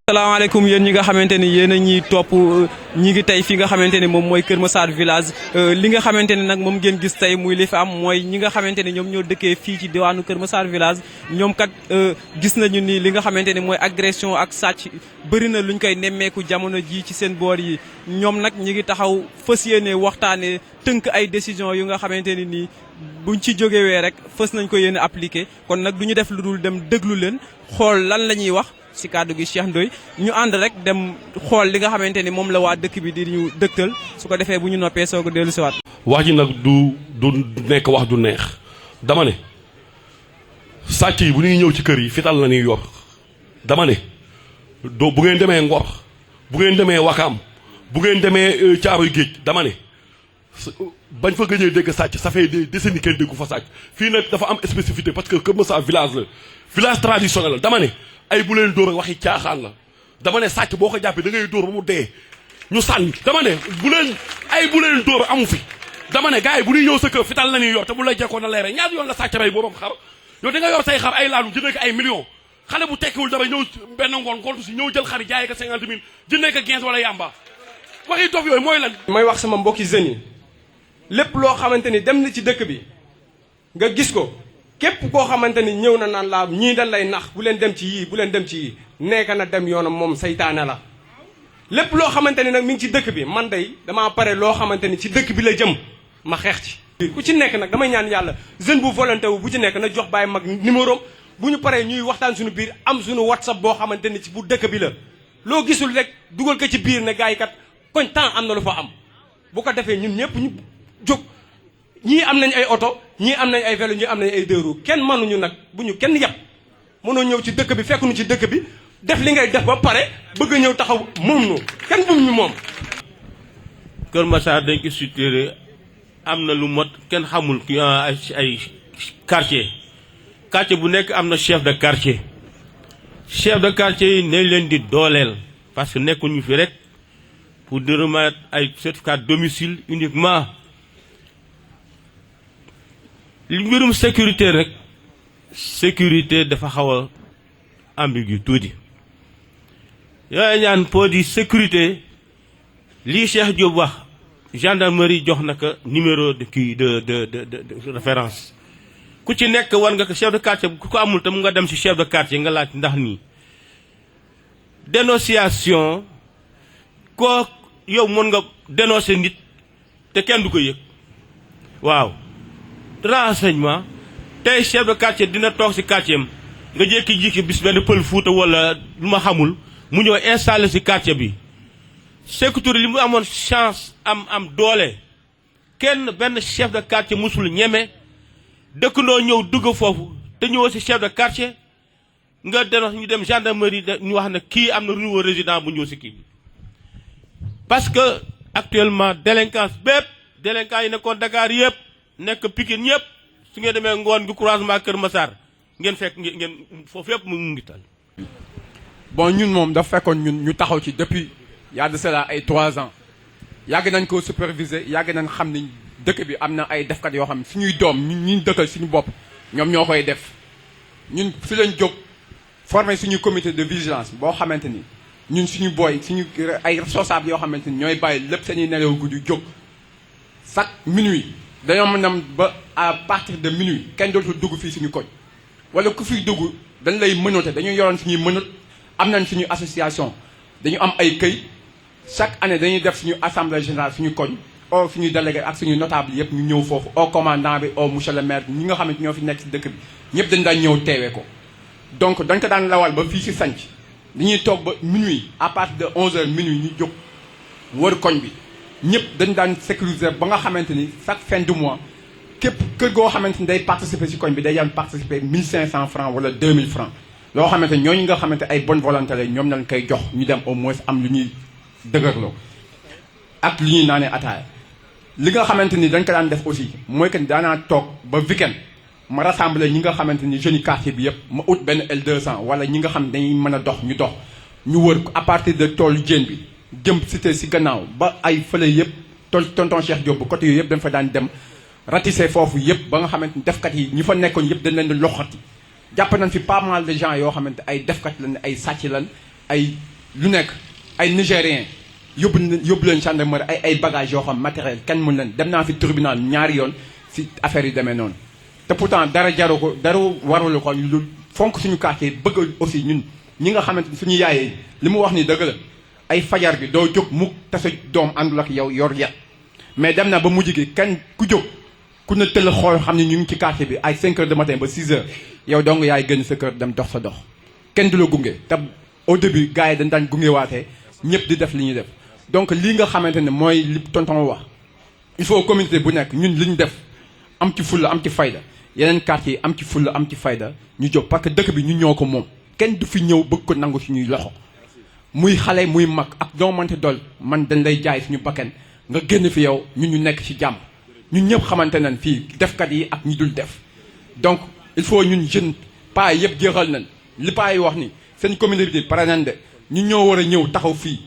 salaamaaleykum yéen ñi nga xamante ni yéen a ñuy topp ñi ngi tey fi nga xamante ni moom mooy Kër Massar village li nga xamante ni nag moom ngeen gis tey muy li fi am mooy ñi nga xamante ni ñoom ñoo dëkkee fii ci diwaanu Kër Massar village ñoom kat gis nañu ni li nga xamante ni mooy agression ak sàcc bëri na luñ koy nemmeeku jamono ji ci seen boor yi ñoom nag ñi ngi taxaw fës yéene waxtaanee tënk ay décision yu nga xamante ni nii buñ ci jógewee rek fës nañ ko yéene appliqué kon nag du ñu def lu dul dem déglu leen xool lan la ñuy wax si kàddu gi Cheikh Ndoye ñu ànd rek dem xool li nga xamante ni moom la waa dëkk bi di ñu dëgtal su ko defee bu ñu noppee soo ko dellu siwaat wax ji nag du nekk wax du neex dama ne sàcc yi bu ñuy ñëw ci kër yi fital la ñuy yor dama ne bu ngeen demee Ngor bu ngeen demee Wakaam bu ngeen demee Caaroy Géej dama ne bañ fa gëjee dégg sàcc ça fait des décennies kenn déggu fa sàcc fii nag dafa am spécificité parce que Kër Massar village la village traditionnel la dama ne ay bu leen dóor waxi caaxaan la dama ne sàcc boo ko jàppee da ngay dóor ba mu dee ñu sànni dama ne bu leen dóor amu fi dama ne gars yi bu ñuy ñëw sa kër fital la ñuy yor te bu lay jekkoon na leere ñaata yoon la sàcc rey borom xar yow da nga yor say xar ay laadum jëndee ko ay millions xale bu tekkiwul dara ñëw benn ngoon kontu si ñëw jël xar yi jaayee ko 50 000 jëndee ko 15 wala yamba waxi dof yooyu mooy lan. may wax sama mbokki jeunes yi lépp loo xamante ni dem na ci dëkk bi nga gis ko képp koo xamante ni ñëw na naan laa ñii dañ lay nax bu leen dem ci yii bu leen dem ci yii nekk na dem yoonam moom saytaane la lépp loo xamante ni nag mi ngi ci dëkk bi man day damaa pare loo xamante ni ci dëkk bi la jëm ma xeex ci ku ci nekk nag damay ñaan yàlla jeune bu volonté wu bu ci nekk na jox Baye Mag numéro bu ñu paree ñuy waxtaan suñu biir am suñu WhatsApp boo xamante ni ci bu dëkk bi la loo gisul rek dugal ko ci biir ne gars yi kat koñ temps am na lu fa am bu ko defee ñun ñëpp ñu jóg ñii am nañ ay oto ñii am nañ ay vélo ñii am nañ ay deux roues kenn mënuñu nag bu ñu kenn yàpp mënoo ñëw ci dëkk bi fekk nu ci dëkk bi def li ngay def ba pare bëgg a ñëw taxaw moom nu kenn bum ñu moom. Kër Massar dañ ko structuré am na lu mot kenn xamul ki ay quartier bu nekk am na chef de quartier yi nañ leen di dooleel parce que nekkuñu fi rek pour di remettre ay certificat de domicile uniquement. li mbirum sécurité rek sécurité dafa xaw a ambigu tuuti yooyu ñaan pour di sécurité lii Cheikh Diop wax gendarmerie jox na ko numéro de kii de référence ku ci nekk war nga ko chef de quartier ku ko amul tam nga dem ci chef de quartier nga laaj ndax nii dénonciation koo yow mën nga dénoncer nit te kenn du ko yëg waaw renseignement tey chef de quartier dina toog ci quartier am nga jékki-jékki bis benn pël Fuuta wala lu ma xamul mu ñëw installé ci quartier bi sécurité li mu amoon chance am doole kenn benn chef de quartier musul ñeme dëkkandoo ñëw dugg foofu te ñëwoo ci chef de quartier nga denox ñu dem gendarmerie ñu wax ne kii am na nouveau résident bu ñëw ci kii bi parce que actuellement délinquance yi nekkoon Dakar yëpp nekk Pikine ñëpp su ngeen demee ngoon gi croisement Kër Massar ngeen fekk ngeen foofu yëpp mu ngi tal. bon ñun moom dafa fekkoon ñun ñu taxaw ci depuis y a de cela ay 3 ans yàgg nañ ko superviser yàgg nañ xam ni dëkk bi am na ay defkat yoo xam ne suñuy doom ñu dëkkal suñu bopp ñoom ñoo koy def ñun fi lañ jóg former suñu comité de vigilance boo xamante ni ñun suñu booy suñu ay responsable yoo xamante ni ñooy bàyyi lépp seen i nelaw guddi jóg chaque minuit. dañoo mën a ba à partir de minuit kenn dootul dugg fii suñu koñ wala ku fiy dugg dañ lay mënote dañu yoroon suñuy mënot am nañ suñu association dañu am ay këy chaque année dañuy def suñu assemblée générale suñu koñ au suñuy délégué ak suñu notable yëpp ñu ñëw foofu au commandant bi au monsieur le maire ñi nga xam ne ñoo fi nekk si dëkk bi ñëpp dañ daan ñëw teewee ko donc dañ ko daan lawal ba fii si sanc dañuy toog ba minuit à partir de 11h minuit ñu jóg wër koñ bi ñëpp dañ daan sécuriser ba nga xamante ni chaque fin du mois képp kër goo xamante ni day participer ci koñ bi day daan participer 1500 francs wala 2000 francs loo xamante ni ñooñu nga xamante ay bonne volonté la ñoom lañ koy jox ñu dem au moins am lu ñuy dëgërloo ak lu ñuy naanee ataaya li nga xamante ni dañ ko daan def aussi mooy que daanaa toog ba weekend ma rassembler ñi nga xamante ni jeunes quartier bi yëpp ma ut benn L200 wala ñi nga xam dañuy mën a dox ñu wër à partir de toolu Diène bi jëm cité si gannaaw ba ay fële yëpp tonton Cheikh Diop bu côté yooyu yëpp dañ fa daan dem ratisser foofu yëpp ba nga xamante ni defkat yi ñi fa nekkoon yëpp dañ leen di loxati jàpp nañ fi pas mal de gens yoo xamante ay defkat lañ ay sàcc lañ ay lu nekk ay Nigériens yóbbu leen gendarmerie ay bagages yoo xam matériel kenn mën leen dem naa fi tribunal ñaari yoon si affaire yi demee noonu te pourtant dara jaru ko dara warulu ko lu fonk suñu quartier bëgg aussi ñun ñi nga xamante ni suñu yaayee li mu wax ni dëgg la ay fajar bi doo jóg mukk te sa doom àndul ak yow yor yet mais dem na ba mujj gi kenn ku jóg ku ne tëll xool xam ne ñu ngi ci quartier bi ay 5 heures de matin ba 6 heures yow dong yaay gën sa kër dem dox sa dox kenn du la gunge te au début gars yi dañ daan gunge waatee ñëpp di def li ñuy def donc lii nga xamante ne mooy li tonton wax il faut communauté bu nekk ñun li ñu def am ci fulla am ci fayda yeneen quartier yi am ci fulla am ci fayda ñu jóg parce que dëkk bi ñu ñoo ko moom kenn du fi ñëw bëgg ko nangu suñuy loxo muy xale muy mag ak doo mënti dool man dañ lay jaay suñu bakken nga génn fi yow ñun ñu nekk ci jàmm ñun ñëpp xamante nañ fii defkat yi ak ñi dul def donc il faut ñun jeune paa yëpp jeexal nañ li paa yi wax ni seen communauté pare nañ de ñu ñoo war a ñëw taxaw fii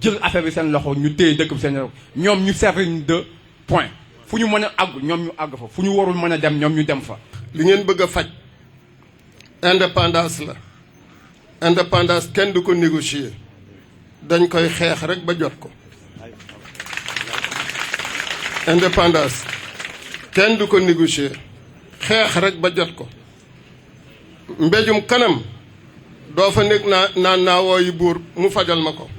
jël affaire bi seen loxo ñu téye dëkk bi seen loxo ñoom ñu servir de point fu ñu mën a àgg ñoom ñu àgg fa fu ñu warul mën a dem ñoom ñu dem fa. li ngeen bëgg a faj indépendance la indépendance kenn du ko négocier dañ koy xeex rek ba jot ko indépendance kenn du ko négocier xeex rek ba jot ko mbéjum kanam doo fa nekk naa wooyi buur mu fajal ma ko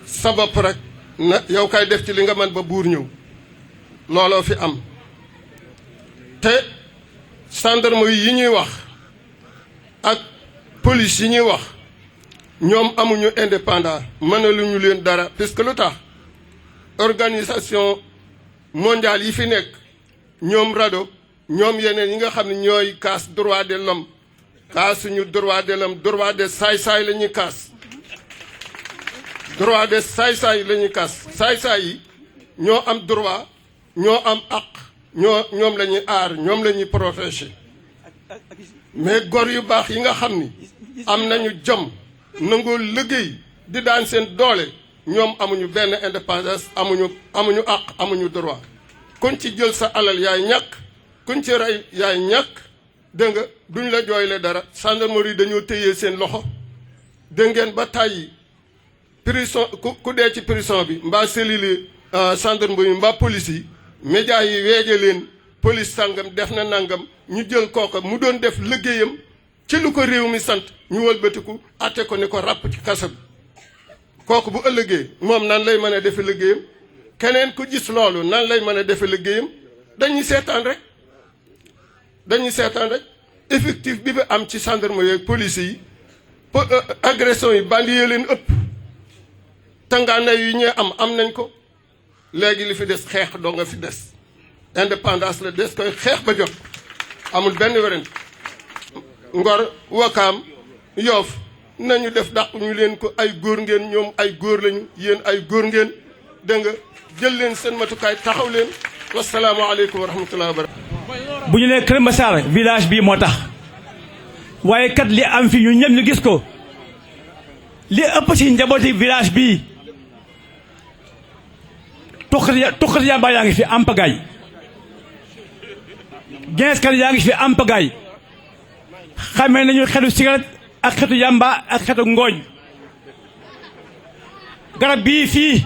sa bopp rek na yow kay def ci li nga mën ba buur ñëw looloo fi am te gendarme yi ñuy wax ak police yi ñuy wax ñoom amuñu indépendant mënaluñu leen dara puisque lu tax organisation mondiale yi fi nekk ñoom RADDHO ñoom yeneen yi nga xam ne ñooy kaas droit de l'homme kaasuñu droit de l'homme droit de saay-saay la ñuy kaas droit de saay-saay la ñuy kaas saay-saay yi ñoo am droit ñoo am àq ñoom la ñuy aar ñoom la ñuy protéger mais gor yu baax yi nga xam ni am nañu jom nangoo liggéey di daan seen doole ñoom amuñu benn indépendance amuñu àq amuñu droit kuñ ci jël sa alal yaay ñàkk kuñ ci rey yaay ñàkk dégg nga duñ la jooyle dara gendarmerie dañoo téye seen loxo dégg ngeen ba tàyyi prison ku dee ci prison bi mbaa cellule gendarmerie mbaa police yi médias yi weeje leen police sàngam def na nangam ñu jël kooka mu doon def liggéeyam ci lu ko réew mi sant ñu wëlbatiku atte ko ni ko ràpp ci kaso bi kooku bu ëllëgee moom nan lay mën a defe liggéeyam keneen ku gis loolu nan lay mën a defe liggéeyam dañuy seetaan rek effectif bi am ci gendarmerie ak police yi agression yi bandi yee leen ëpp tangaana yi ñee am nañ ko léegi li fi des xeex doo nga fi des indépendance la des koy xeex ba jot amul benn werante Ngor Wakaam Yoof nañu def dàq ñu leen ko ay góor ngeen ñoom ay góor lañu yéen ay góor ngeen dégg nga jël leen seen matukaay taxaw leen wasalaamaaleykum wa rahmatullahi wa barakatuh. bu ñu nee Kër Massar village bii moo tax waaye kat li am fi ñu ñëpp ñu gis ko li ëpp ci njabooti village bii tuqati yamba yaa ngi fi am pagaay geeskat yaa ngi fi am pagaay xamee nañu xetu cigarette ak xetu yamba ak xetu ngooñ garab bii fii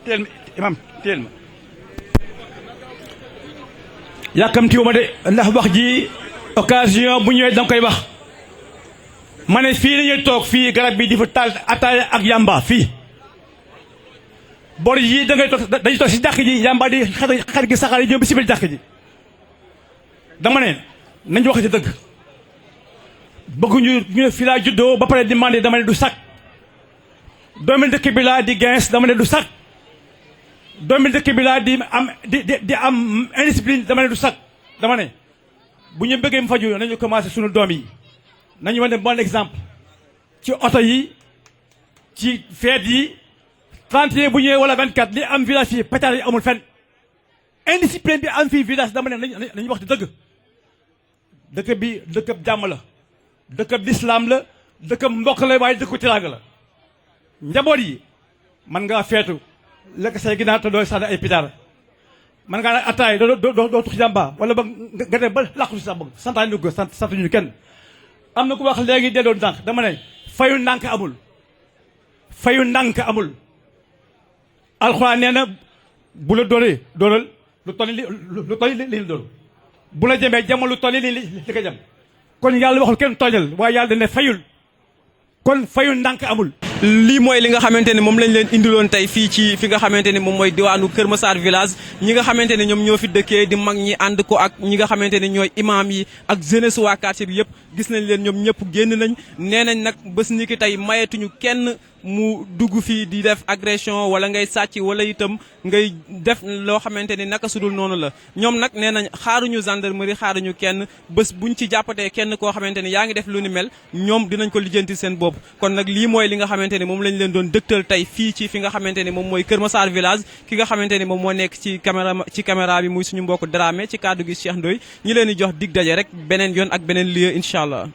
teel imam teel ma yàkkamtiwu ma de ndax wax ji occasion bu ñëwee danga koy wax ma ne fii lañuy toog fii garab bi di fa taal ataaya ak yamba fii bor yi da ngay toog dañuy toog si jàkk ji yamba di xet gi saxaar yi ñëw bi si biir jàkk ji dama ne nañu wax ci dëgg bëgguñu ñu fii laa juddoo ba pare di mandé dama ne du sac doomi dëkk bi laa di gens dama ne du sac doomi dëkk bi laa di am indiscipline dama ne du sac dama ne bu ñu bëggee mu faju nañu commencé suñu doom yi nañu wane bon exemple ci oto yi ci feet yi 31 bu ñëwee wala 24 li am village fii pétard yi amul fenn indiscipline bi am fii village dama ne nañu wax di dëgg dëkk bi dëkkab jàmm la dëkkab lislaam la dëkkab mbokk la waaye dëkku tiraanga la njaboot yi man ngaa feetu lekk say ginaar te doo sànni ay pétard man ngaa nag attaay doo tux jàmba wala ba nga dem ba làqu si sax bëgg santaani ko sant ñu kenn am na ku wax léegi dee doon ndànk dama ne fayu ndànk amul fayu ndànk amul alxuraan nee na bu la dóoree dóoral lu toll li li dóor bu la jëmee jamono lu toll li ko jëm kon yàlla waxul kenn tooñal waaye yàlla dana fayul kon fayu ndànk amul. lii mooy li nga xamante ni moom lañ leen indiloon tey fii ci fi nga xamante ni moom mooy diwaanu Kër Massar village ñi nga xamante ni ñoom ñoo fi dëkkee di mag ñi ànd ko ak ñi nga xamante ni ñooy imam yi ak jeunesse waa quartier bi yëpp gis nañ leen ñoom ñëpp génn nañ nee nañ nag bés ni ki tey mayetuñu kenn mu dugg fii di def agression wala ngay sàcc wala itam ngay def loo xamante ni naka sudul noonu la ñoom nag nee nañ xaaruñu gendarmerie xaaruñu kenn bés buñ ci jàppatee kenn koo xamante ni yaa ngi def lu ni mel ñoom dinañ ko lijjanti seen bopp kon nag lii mooy li nga xamante ni moom lañ leen doon dëgtal tey fii ci fi nga xamante ni moom mooy Kër Massar village ki nga xamante ni moom moo nekk ci caméra bi muy suñu mbokk Dramé ci kaddu gi Cheikh Ndoye ñi leen di jox dig daje rek beneen yoon ak beneen lieu incha allah